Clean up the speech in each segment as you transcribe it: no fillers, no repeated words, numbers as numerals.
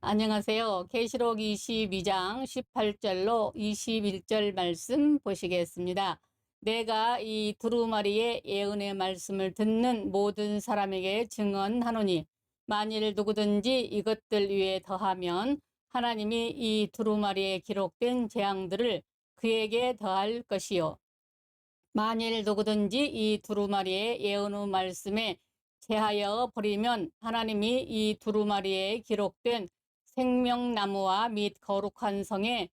안녕하세요. 계시록 22장 18절로 21절 말씀 보시겠습니다. 내가 이 두루마리의 예언의 말씀을 듣는 모든 사람에게 증언하노니 만일 누구든지 이것들 위에 더하면 하나님이 이 두루마리에 기록된 재앙들을 그에게 더할 것이요. 만일 누구든지 이 두루마리의 예언의 말씀에 제하여 버리면 하나님이 이 두루마리에 기록된 생명나무와 및 거룩한 성에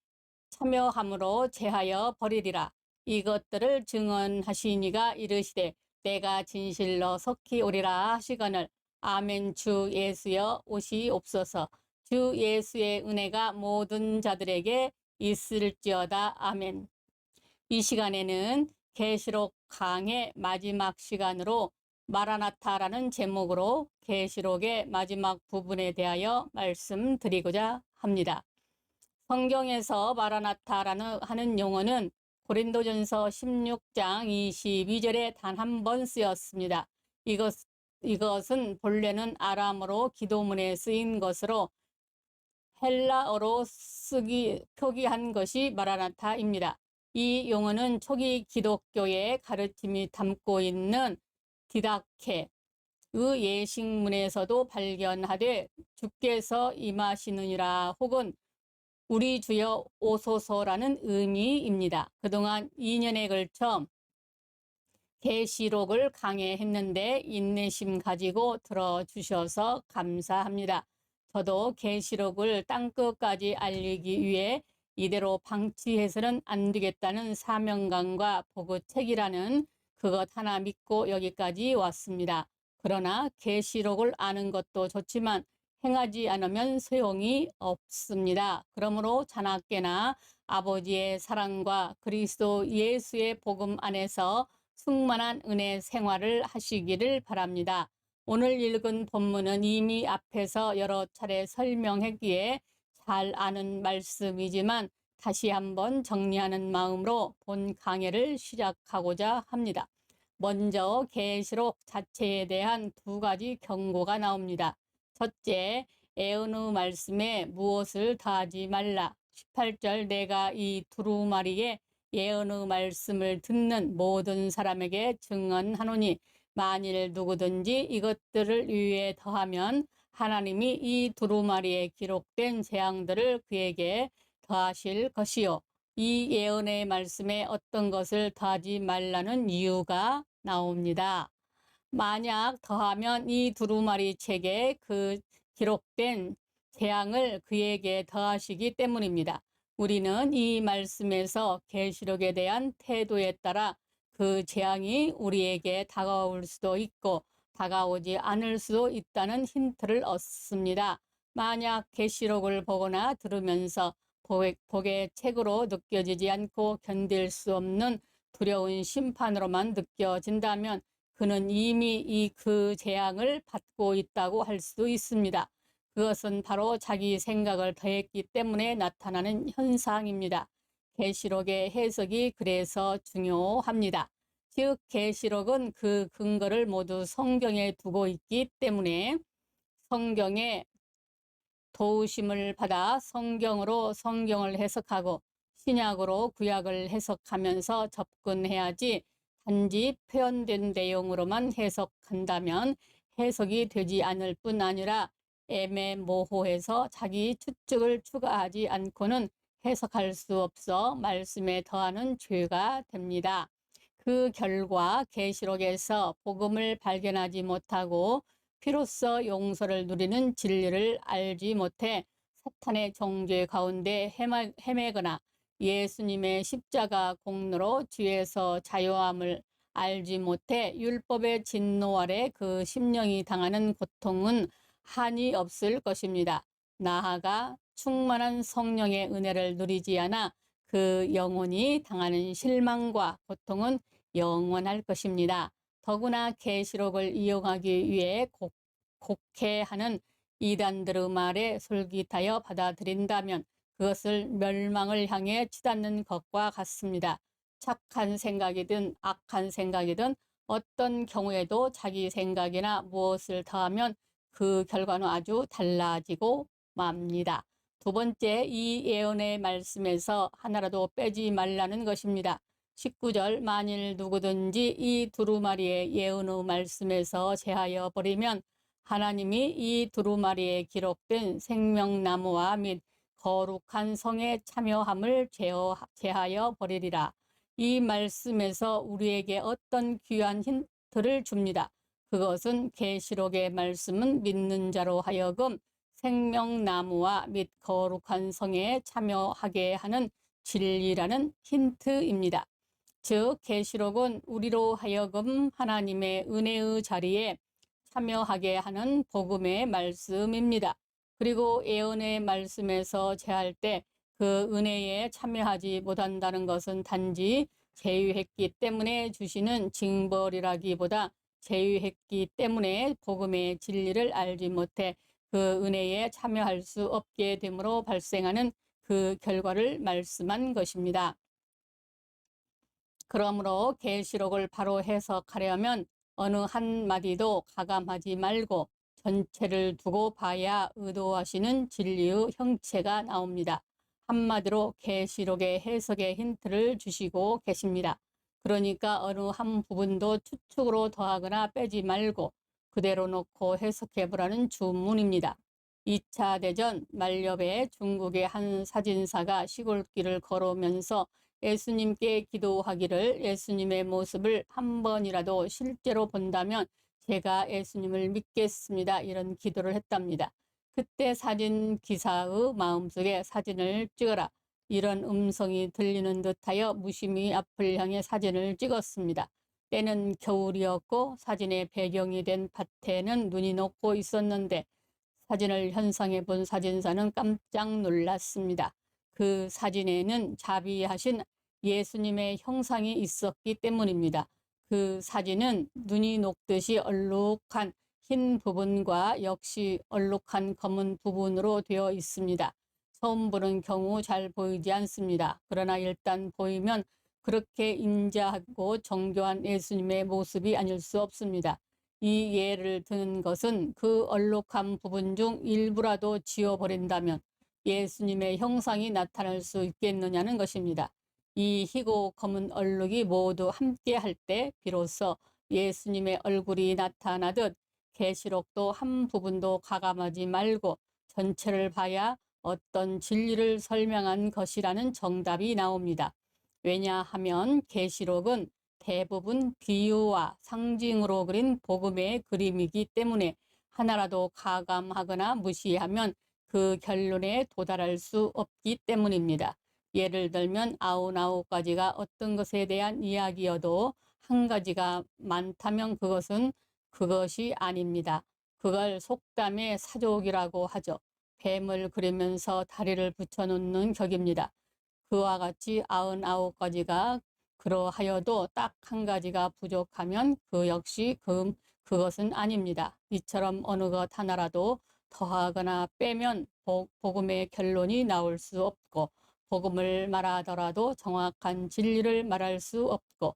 참여함으로 제하여 버리리라. 이것들을 증언하시니가 이르시되 내가 진실로 속히 오리라 하시거늘 아멘. 주 예수여 오시옵소서. 주 예수의 은혜가 모든 자들에게 있을지어다. 아멘. 이 시간에는 계시록 강의 마지막 시간으로 마라나타라는 제목으로 계시록의 마지막 부분에 대하여 말씀드리고자 합니다. 성경에서 마라나타라는 하는 용어는 고린도전서 16장 22절에 단 한 번 쓰였습니다. 이것은 본래는 아람어로 기도문에 쓰인 것으로 헬라어로 표기한 것이 마라나타입니다. 이 용어는 초기 기독교의 가르침이 담고 있는 디다케의 예식문에서도 발견하되 주께서 임하시느니라 혹은 우리 주여 오소서라는 의미입니다. 그동안 2년에 걸쳐 계시록을 강해했는데 인내심 가지고 들어주셔서 감사합니다. 저도 계시록을 땅끝까지 알리기 위해 이대로 방치해서는 안 되겠다는 사명감과 보고책이라는 그것 하나 믿고 여기까지 왔습니다. 그러나 계시록을 아는 것도 좋지만 행하지 않으면 소용이 없습니다. 그러므로 자나깨나 아버지의 사랑과 그리스도 예수의 복음 안에서 충만한 은혜 생활을 하시기를 바랍니다. 오늘 읽은 본문은 이미 앞에서 여러 차례 설명했기에 잘 아는 말씀이지만 다시 한번 정리하는 마음으로 본 강해를 시작하고자 합니다. 먼저 계시록 자체에 대한 두 가지 경고가 나옵니다. 첫째, 예언의 말씀에 무엇을 더하지 말라. 18절 내가 이 두루마리에 예언의 말씀을 듣는 모든 사람에게 증언하노니 만일 누구든지 이것들을 위에 더하면 하나님이 이 두루마리에 기록된 재앙들을 그에게 더하실 것이요. 이 예언의 말씀에 어떤 것을 더하지 말라는 이유가 나옵니다. 만약 더하면 이 두루마리 책에 그 기록된 재앙을 그에게 더하시기 때문입니다. 우리는 이 말씀에서 계시록에 대한 태도에 따라 그 재앙이 우리에게 다가올 수도 있고 다가오지 않을 수도 있다는 힌트를 얻습니다. 만약 계시록을 보거나 들으면서 복의 책으로 느껴지지 않고 견딜 수 없는 두려운 심판으로만 느껴진다면 그는 이미 그 재앙을 받고 있다고 할 수도 있습니다. 그것은 바로 자기 생각을 더했기 때문에 나타나는 현상입니다. 계시록의 해석이 그래서 중요합니다. 즉 계시록은 그 근거를 모두 성경에 두고 있기 때문에 성경의 도우심을 받아 성경으로 성경을 해석하고 신약으로 구약을 해석하면서 접근해야지 단지 표현된 내용으로만 해석한다면 해석이 되지 않을 뿐 아니라 애매모호해서 자기 추측을 추가하지 않고는 해석할 수 없어 말씀에 더하는 죄가 됩니다. 그 결과 계시록에서 복음을 발견하지 못하고 피로써 용서를 누리는 진리를 알지 못해 사탄의 정죄 가운데 헤매거나 예수님의 십자가 공로로 죄에서 자유함을 알지 못해 율법의 진노 아래 그 심령이 당하는 고통은 한이 없을 것입니다. 나아가 충만한 성령의 은혜를 누리지 않아 그 영혼이 당하는 실망과 고통은 영원할 것입니다. 더구나 계시록을 이용하기 위해 곡해하는 이단들의 말에 솔깃하여 받아들인다면 그것을 멸망을 향해 치닫는 것과 같습니다. 착한 생각이든 악한 생각이든 어떤 경우에도 자기 생각이나 무엇을 더하면 그 결과는 아주 달라지고 맙니다. 두 번째, 이 예언의 말씀에서 하나라도 빼지 말라는 것입니다. 19절, 만일 누구든지 이 두루마리의 예언의 말씀에서 제하여 버리면 하나님이 이 두루마리에 기록된 생명나무와 및 거룩한 성에 참여함을 제하여 버리리라. 이 말씀에서 우리에게 어떤 귀한 힌트를 줍니다. 그것은 계시록의 말씀은 믿는 자로 하여금 생명나무와 및 거룩한 성에 참여하게 하는 진리라는 힌트입니다. 즉 계시록은 우리로 하여금 하나님의 은혜의 자리에 참여하게 하는 복음의 말씀입니다. 그리고 예언의 말씀에서 제할 때 그 은혜에 참여하지 못한다는 것은 단지 제유했기 때문에 주시는 징벌이라기보다 제유했기 때문에 복음의 진리를 알지 못해 그 은혜에 참여할 수 없게 됨으로 발생하는 그 결과를 말씀한 것입니다. 그러므로 계시록을 바로 해석하려면 어느 한마디도 가감하지 말고 전체를 두고 봐야 의도하시는 진리의 형체가 나옵니다. 한마디로 계시록의 해석의 힌트를 주시고 계십니다. 그러니까 어느 한 부분도 추측으로 더하거나 빼지 말고 그대로 놓고 해석해보라는 주문입니다. 2차 대전 말렵에 중국의 한 사진사가 시골길을 걸으면서 예수님께 기도하기를 예수님의 모습을 한 번이라도 실제로 본다면 제가 예수님을 믿겠습니다. 이런 기도를 했답니다. 그때 사진 기사의 마음속에 사진을 찍어라. 이런 음성이 들리는 듯하여 무심히 앞을 향해 사진을 찍었습니다. 때는 겨울이었고 사진의 배경이 된 밭에는 눈이 녹고 있었는데 사진을 현상해 본 사진사는 깜짝 놀랐습니다. 그 사진에는 자비하신 예수님의 형상이 있었기 때문입니다. 그 사진은 눈이 녹듯이 얼룩한 흰 부분과 역시 얼룩한 검은 부분으로 되어 있습니다. 처음 보는 경우 잘 보이지 않습니다. 그러나 일단 보이면 그렇게 인자하고 정교한 예수님의 모습이 아닐 수 없습니다. 이 예를 드는 것은 그 얼룩한 부분 중 일부라도 지워버린다면 예수님의 형상이 나타날 수 있겠느냐는 것입니다. 이 희고 검은 얼룩이 모두 함께 할 때 비로소 예수님의 얼굴이 나타나듯 계시록도 한 부분도 가감하지 말고 전체를 봐야 어떤 진리를 설명한 것이라는 정답이 나옵니다. 왜냐하면 계시록은 대부분 비유와 상징으로 그린 복음의 그림이기 때문에 하나라도 가감하거나 무시하면 그 결론에 도달할 수 없기 때문입니다. 예를 들면 99가지가 어떤 것에 대한 이야기여도 한 가지가 많다면 그것이 아닙니다. 그걸 속담의 사족이라고 하죠. 뱀을 그리면서 다리를 붙여놓는 격입니다. 그와 같이 99가지가 그러하여도 딱 한 가지가 부족하면 그 역시 그것은 아닙니다. 이처럼 어느 것 하나라도 더하거나 빼면 복음의 결론이 나올 수 없고 복음을 말하더라도 정확한 진리를 말할 수 없고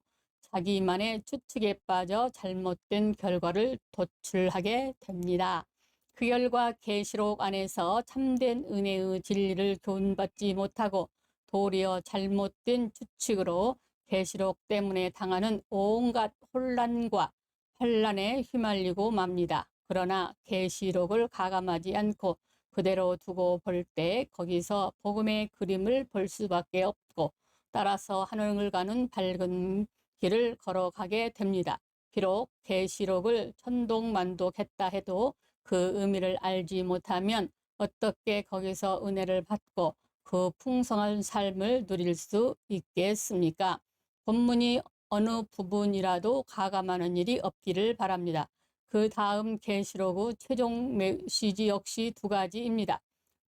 자기만의 추측에 빠져 잘못된 결과를 도출하게 됩니다. 그 결과 계시록 안에서 참된 은혜의 진리를 교훈받지 못하고 도리어 잘못된 추측으로 계시록 때문에 당하는 온갖 혼란과 환란에 휘말리고 맙니다. 그러나 계시록을 가감하지 않고 그대로 두고 볼 때 거기서 복음의 그림을 볼 수밖에 없고 따라서 하늘을 가는 밝은 길을 걸어가게 됩니다. 비록 계시록을 천독만독했다 해도 그 의미를 알지 못하면 어떻게 거기서 은혜를 받고 그 풍성한 삶을 누릴 수 있겠습니까? 본문이 어느 부분이라도 가감하는 일이 없기를 바랍니다. 그 다음 계시록 후 최종 메시지 역시 두 가지입니다.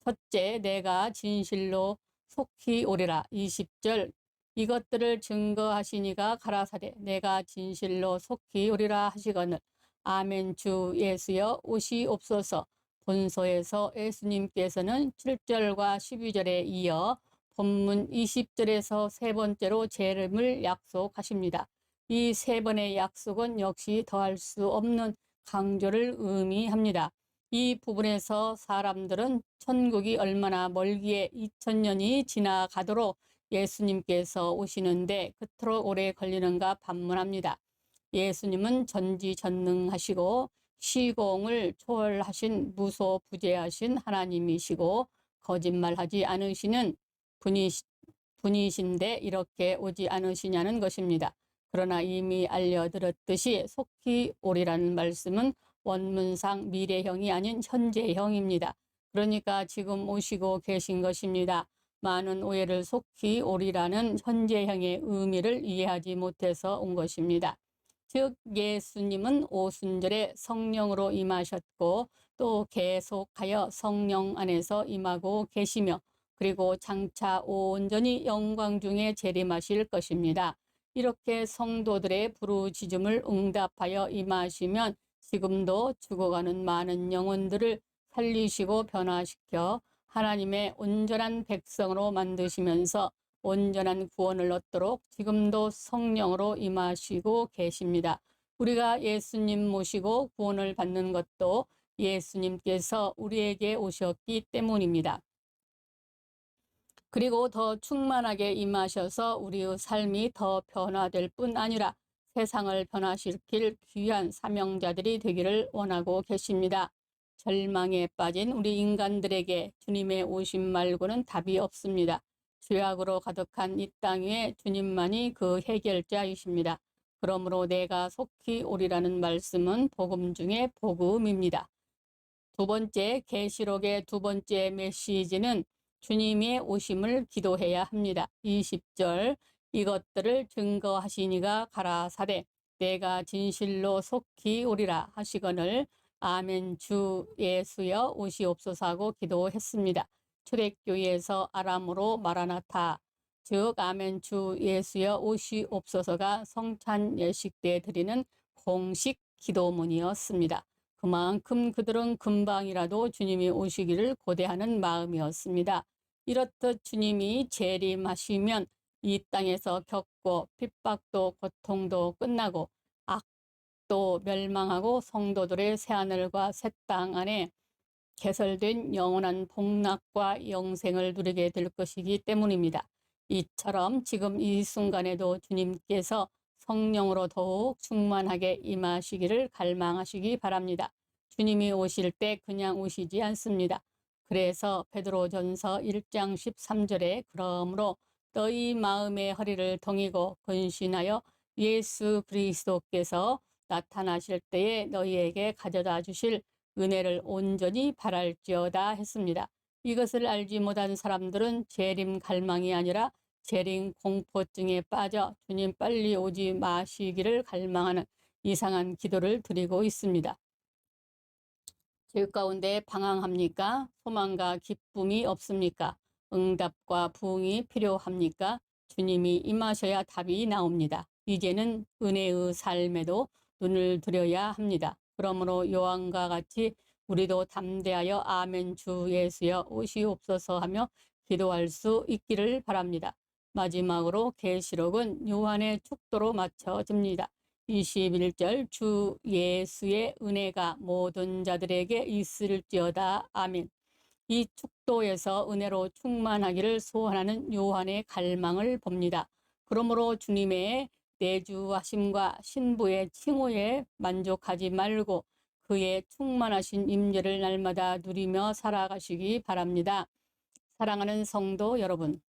첫째, 내가 진실로 속히 오리라. 20절, 이것들을 증거하시니가 가라사대 내가 진실로 속히 오리라 하시거늘 아멘. 주 예수여 오시옵소서. 본서에서 예수님께서는 7절과 12절에 이어 본문 20절에서 세 번째로 재림을 약속하십니다. 이 세 번의 약속은 역시 더할 수 없는 강조를 의미합니다. 이 부분에서 사람들은 천국이 얼마나 멀기에 2000년이 지나가도록 예수님께서 오시는데 그토록 오래 걸리는가 반문합니다. 예수님은 전지전능하시고 시공을 초월하신 무소부재하신 하나님이시고 거짓말하지 않으시는 분이신데 이렇게 오지 않으시냐는 것입니다. 그러나 이미 알려드렸듯이 속히 오리라는 말씀은 원문상 미래형이 아닌 현재형입니다. 그러니까 지금 오시고 계신 것입니다. 많은 오해를 속히 오리라는 현재형의 의미를 이해하지 못해서 온 것입니다. 즉 예수님은 오순절에 성령으로 임하셨고 또 계속하여 성령 안에서 임하고 계시며 그리고 장차 온전히 영광 중에 재림하실 것입니다. 이렇게 성도들의 부르짖음을 응답하여 임하시면 지금도 죽어가는 많은 영혼들을 살리시고 변화시켜 하나님의 온전한 백성으로 만드시면서 온전한 구원을 얻도록 지금도 성령으로 임하시고 계십니다. 우리가 예수님 모시고 구원을 받는 것도 예수님께서 우리에게 오셨기 때문입니다. 그리고 더 충만하게 임하셔서 우리의 삶이 더 변화될 뿐 아니라 세상을 변화시킬 귀한 사명자들이 되기를 원하고 계십니다. 절망에 빠진 우리 인간들에게 주님의 오심 말고는 답이 없습니다. 죄악으로 가득한 이 땅 위에 주님만이 그 해결자이십니다. 그러므로 내가 속히 오리라는 말씀은 복음 중에 복음입니다. 두 번째, 계시록의 두 번째 메시지는 주님의 오심을 기도해야 합니다. 20절, 이것들을 증거하시니가 가라사대 내가 진실로 속히 오리라 하시거늘 아멘 주 예수여 오시옵소서 하고 기도했습니다. 초대교회에서 아람어로 마라나타, 즉 아멘 주 예수여 오시옵소서가 성찬 예식 때 드리는 공식 기도문이었습니다. 그만큼 그들은 금방이라도 주님이 오시기를 고대하는 마음이었습니다. 이렇듯 주님이 재림하시면 이 땅에서 겪고 핍박도 고통도 끝나고 악도 멸망하고 성도들의 새하늘과 새 땅 안에 개설된 영원한 복락과 영생을 누리게 될 것이기 때문입니다. 이처럼 지금 이 순간에도 주님께서 성령으로 더욱 충만하게 임하시기를 갈망하시기 바랍니다. 주님이 오실 때 그냥 오시지 않습니다. 그래서 베드로전서 1장 13절에 그러므로 너희 마음의 허리를 동이고 근신하여 예수 그리스도께서 나타나실 때에 너희에게 가져다 주실 은혜를 온전히 바랄지어다 했습니다. 이것을 알지 못한 사람들은 재림 갈망이 아니라 재림 공포증에 빠져 주님 빨리 오지 마시기를 갈망하는 이상한 기도를 드리고 있습니다. 죄 가운데 방황합니까? 소망과 기쁨이 없습니까? 응답과 부흥이 필요합니까? 주님이 임하셔야 답이 나옵니다. 이제는 은혜의 삶에도 눈을 들여야 합니다. 그러므로 요한과 같이 우리도 담대하여 아멘 주 예수여 오시옵소서 하며 기도할 수 있기를 바랍니다. 마지막으로 계시록은 요한의 축도로 맞춰집니다. 21절 주 예수의 은혜가 모든 자들에게 있을지어다. 아멘. 이 축도에서 은혜로 충만하기를 소원하는 요한의 갈망을 봅니다. 그러므로 주님의 내주하심과 신부의 칭호에 만족하지 말고 그의 충만하신 임재를 날마다 누리며 살아가시기 바랍니다. 사랑하는 성도 여러분,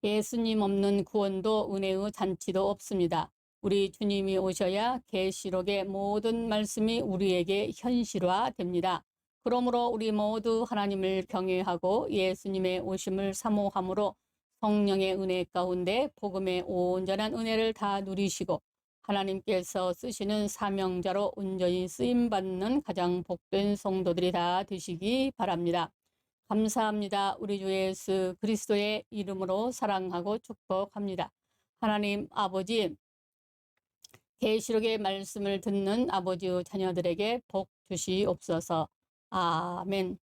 예수님 없는 구원도 은혜의 잔치도 없습니다. 우리 주님이 오셔야 계시록의 모든 말씀이 우리에게 현실화됩니다. 그러므로 우리 모두 하나님을 경외하고 예수님의 오심을 사모함으로 성령의 은혜 가운데 복음의 온전한 은혜를 다 누리시고 하나님께서 쓰시는 사명자로 온전히 쓰임받는 가장 복된 성도들이 다 되시기 바랍니다. 감사합니다. 우리 주 예수 그리스도의 이름으로 사랑하고 축복합니다. 하나님 아버지, 계시록의 말씀을 듣는 아버지의 자녀들에게 복 주시옵소서. 아멘.